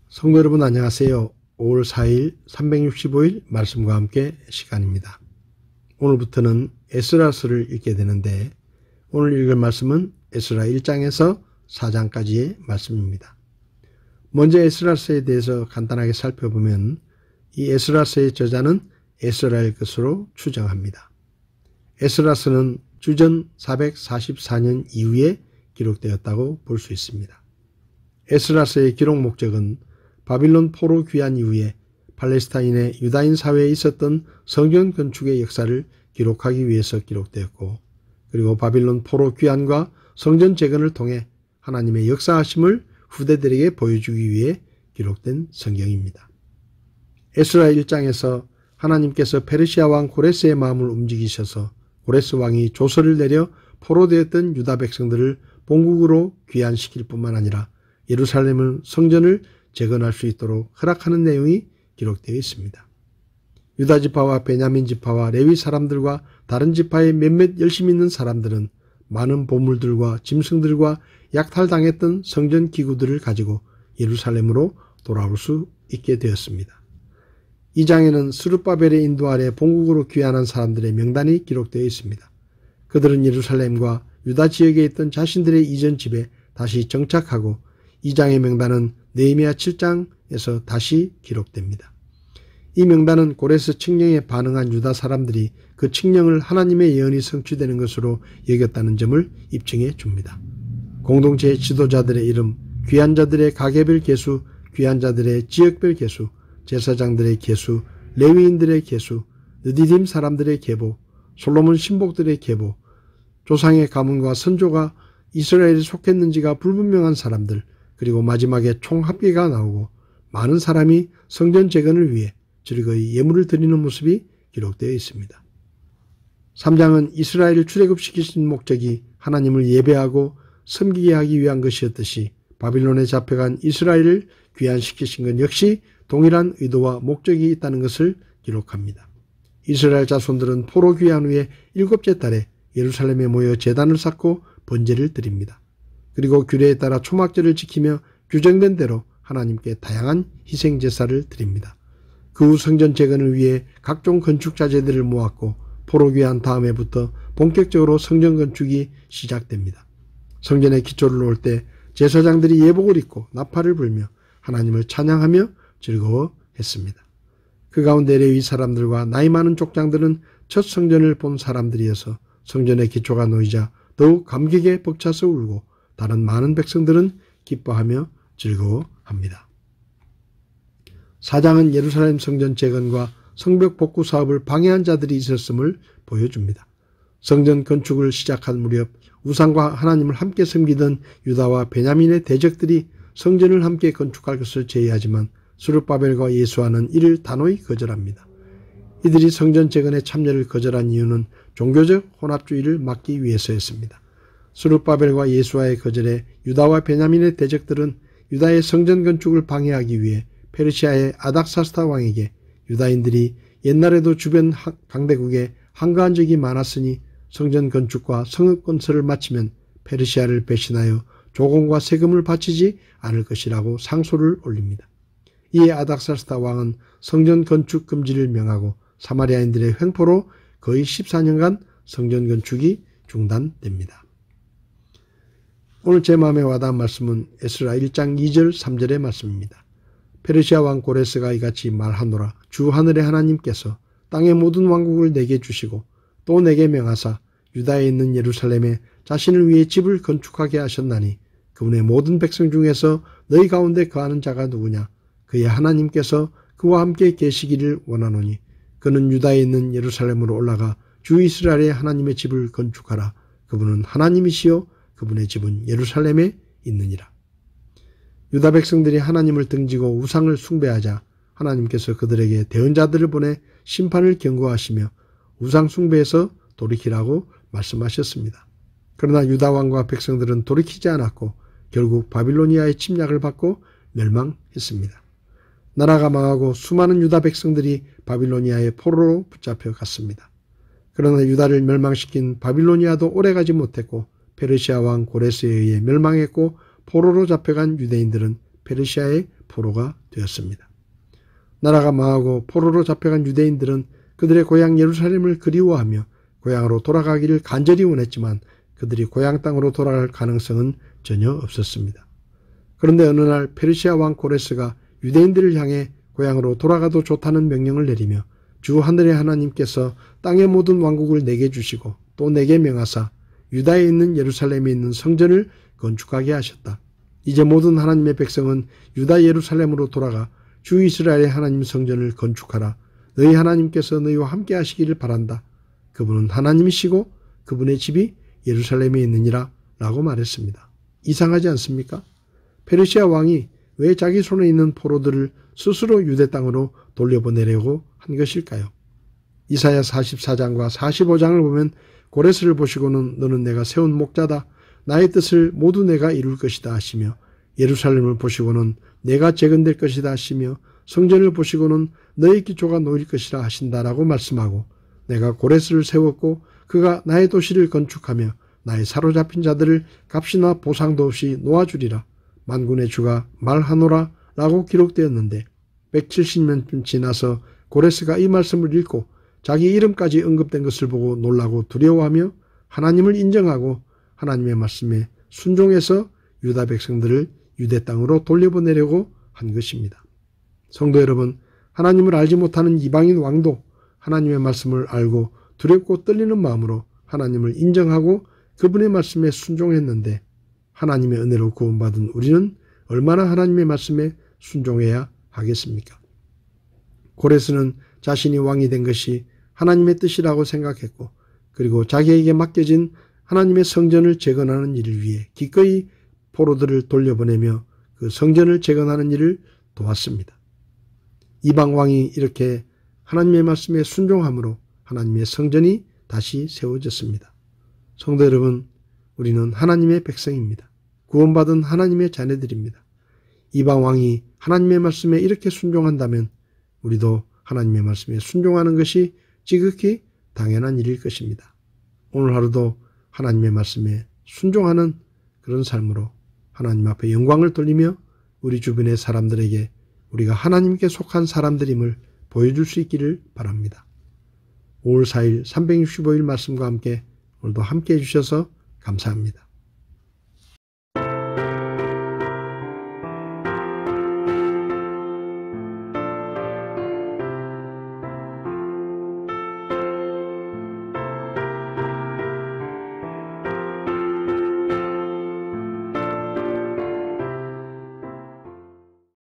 성도 여러분 안녕하세요. 5월 4일 365일 말씀과 함께 시간입니다. 오늘부터는 에스라서를 읽게 되는데 오늘 읽을 말씀은 에스라 1장에서 4장까지의 말씀입니다. 먼저 에스라서에 대해서 간단하게 살펴보면 이 에스라서의 저자는 에스라일 것으로 추정합니다. 에스라서는 주전 444년 이후에 기록되었다고 볼 수 있습니다. 에스라서의 기록 목적은 바빌론 포로 귀환 이후에 팔레스타인의 유다인 사회에 있었던 성전 건축의 역사를 기록하기 위해서 기록되었고, 그리고 바빌론 포로 귀환과 성전 재건을 통해 하나님의 역사하심을 후대들에게 보여주기 위해 기록된 성경입니다. 에스라 1장에서 하나님께서 페르시아 왕 고레스의 마음을 움직이셔서 고레스 왕이 조서를 내려 포로되었던 유다 백성들을 본국으로 귀환시킬 뿐만 아니라 예루살렘을 성전을 재건할 수 있도록 허락하는 내용이 기록되어 있습니다. 유다 지파와 베냐민 지파와 레위 사람들과 다른 지파의 몇몇 열심 있는 사람들은 많은 보물들과 짐승들과 약탈당했던 성전 기구들을 가지고 예루살렘으로 돌아올 수 있게 되었습니다. 이 장에는 스룹바벨의 인도 아래 본국으로 귀환한 사람들의 명단이 기록되어 있습니다. 그들은 예루살렘과 유다 지역에 있던 자신들의 이전 집에 다시 정착하고 이 장의 명단은 느헤미야 7장에서 다시 기록됩니다. 이 명단은 고레스 칙령에 반응한 유다 사람들이 그 칙령을 하나님의 예언이 성취되는 것으로 여겼다는 점을 입증해 줍니다. 공동체의 지도자들의 이름, 귀환자들의 가게별 계수, 귀환자들의 지역별 계수, 제사장들의 계수, 레위인들의 계수, 느디딤 사람들의 계보, 솔로몬 신복들의 계보, 조상의 가문과 선조가 이스라엘에 속했는지가 불분명한 사람들, 그리고 마지막에 총합계가 나오고 많은 사람이 성전 재건을 위해 즐거이 예물을 드리는 모습이 기록되어 있습니다. 3장은 이스라엘을 출애굽시키신 목적이 하나님을 예배하고 섬기게 하기 위한 것이었듯이 바빌론에 잡혀간 이스라엘을 귀환시키신 것 역시 동일한 의도와 목적이 있다는 것을 기록합니다. 이스라엘 자손들은 포로 귀환 후에 7째 달에 예루살렘에 모여 제단을 쌓고 번제를 드립니다. 그리고 규례에 따라 초막절을 지키며 규정된 대로 하나님께 다양한 희생제사를 드립니다. 그 후 성전 재건을 위해 각종 건축 자재들을 모았고 포로 귀환 다음 해부터 본격적으로 성전 건축이 시작됩니다. 성전의 기초를 놓을 때 제사장들이 예복을 입고 나팔을 불며 하나님을 찬양하며 즐거워했습니다. 그 가운데 레위 사람들과 나이 많은 족장들은 첫 성전을 본 사람들이어서 성전의 기초가 놓이자 더욱 감격에 벅차서 울고 다른 많은 백성들은 기뻐하며 즐거워합니다. 4장은 예루살렘 성전 재건과 성벽 복구 사업을 방해한 자들이 있었음을 보여줍니다. 성전 건축을 시작한 무렵 우상과 하나님을 함께 섬기던 유다와 베냐민의 대적들이 성전을 함께 건축할 것을 제의하지만 스룹바벨과 예수아는 이를 단호히 거절합니다. 이들이 성전 재건에 참여를 거절한 이유는 종교적 혼합주의를 막기 위해서였습니다. 스룹바벨과 예수아의 거절에 유다와 베냐민의 대적들은 유다의 성전 건축을 방해하기 위해 페르시아의 아닥사스다 왕에게 유다인들이 옛날에도 주변 강대국에 항거한 적이 많았으니 성전 건축과 성읍 건설을 마치면 페르시아를 배신하여 조공과 세금을 바치지 않을 것이라고 상소를 올립니다. 이에 아닥사스다 왕은 성전 건축 금지를 명하고 사마리아인들의 횡포로 거의 14년간 성전 건축이 중단됩니다. 오늘 제 마음에 와닿은 말씀은 에스라 1장 2절 3절의 말씀입니다. 페르시아 왕 고레스가 이같이 말하노라. 주 하늘의 하나님께서 땅의 모든 왕국을 내게 주시고 또 내게 명하사 유다에 있는 예루살렘에 자신을 위해 집을 건축하게 하셨나니 그분의 모든 백성 중에서 너희 가운데 거하는 자가 누구냐? 그의 하나님께서 그와 함께 계시기를 원하노니 그는 유다에 있는 예루살렘으로 올라가 주 이스라엘의 하나님의 집을 건축하라. 그분은 하나님이시요 그분의 집은 예루살렘에 있느니라. 유다 백성들이 하나님을 등지고 우상을 숭배하자 하나님께서 그들에게 대언자들을 보내 심판을 경고하시며 우상 숭배에서 돌이키라고 말씀하셨습니다. 그러나 유다 왕과 백성들은 돌이키지 않았고 결국 바빌로니아의 침략을 받고 멸망했습니다. 나라가 망하고 수많은 유다 백성들이 바빌로니아의 포로로 붙잡혀 갔습니다. 그러나 유다를 멸망시킨 바빌로니아도 오래가지 못했고 페르시아 왕 고레스에 의해 멸망했고 포로로 잡혀간 유대인들은 페르시아의 포로가 되었습니다. 나라가 망하고 포로로 잡혀간 유대인들은 그들의 고향 예루살렘을 그리워하며 고향으로 돌아가기를 간절히 원했지만 그들이 고향 땅으로 돌아갈 가능성은 전혀 없었습니다. 그런데 어느 날 페르시아 왕 고레스가 유대인들을 향해 고향으로 돌아가도 좋다는 명령을 내리며 주 하늘의 하나님께서 땅의 모든 왕국을 내게 주시고 또 내게 명하사 유다에 있는 예루살렘에 있는 성전을 건축하게 하셨다. 이제 모든 하나님의 백성은 유다 예루살렘으로 돌아가 주 이스라엘의 하나님 성전을 건축하라. 너희 하나님께서 너희와 함께 하시기를 바란다. 그분은 하나님이시고 그분의 집이 예루살렘에 있느니라 라고 말했습니다. 이상하지 않습니까? 페르시아 왕이 왜 자기 손에 있는 포로들을 스스로 유대 땅으로 돌려보내려고 한 것일까요? 이사야 44장과 45장을 보면 고레스를 보시고는 너는 내가 세운 목자다. 나의 뜻을 모두 내가 이룰 것이다 하시며 예루살렘을 보시고는 내가 재건될 것이다 하시며 성전을 보시고는 너의 기초가 놓일 것이라 하신다라고 말씀하고 내가 고레스를 세웠고 그가 나의 도시를 건축하며 나의 사로잡힌 자들을 값이나 보상도 없이 놓아주리라. 만군의 주가 말하노라 라고 기록되었는데 170년쯤 지나서 고레스가 이 말씀을 읽고 자기 이름까지 언급된 것을 보고 놀라고 두려워하며 하나님을 인정하고 하나님의 말씀에 순종해서 유다 백성들을 유대 땅으로 돌려보내려고 한 것입니다. 성도 여러분, 하나님을 알지 못하는 이방인 왕도 하나님의 말씀을 알고 두렵고 떨리는 마음으로 하나님을 인정하고 그분의 말씀에 순종했는데 하나님의 은혜로 구원받은 우리는 얼마나 하나님의 말씀에 순종해야 하겠습니까? 고레스는 자신이 왕이 된 것이 하나님의 뜻이라고 생각했고 그리고 자기에게 맡겨진 하나님의 성전을 재건하는 일을 위해 기꺼이 포로들을 돌려보내며 그 성전을 재건하는 일을 도왔습니다. 이방 왕이 이렇게 하나님의 말씀에 순종함으로 하나님의 성전이 다시 세워졌습니다. 성도 여러분, 우리는 하나님의 백성입니다. 구원받은 하나님의 자녀들입니다. 이방 왕이 하나님의 말씀에 이렇게 순종한다면 우리도 하나님의 말씀에 순종하는 것이 지극히 당연한 일일 것입니다. 오늘 하루도 하나님의 말씀에 순종하는 그런 삶으로 하나님 앞에 영광을 돌리며 우리 주변의 사람들에게 우리가 하나님께 속한 사람들임을 보여줄 수 있기를 바랍니다. 5월 4일 365일 말씀과 함께 오늘도 함께 해주셔서 감사합니다.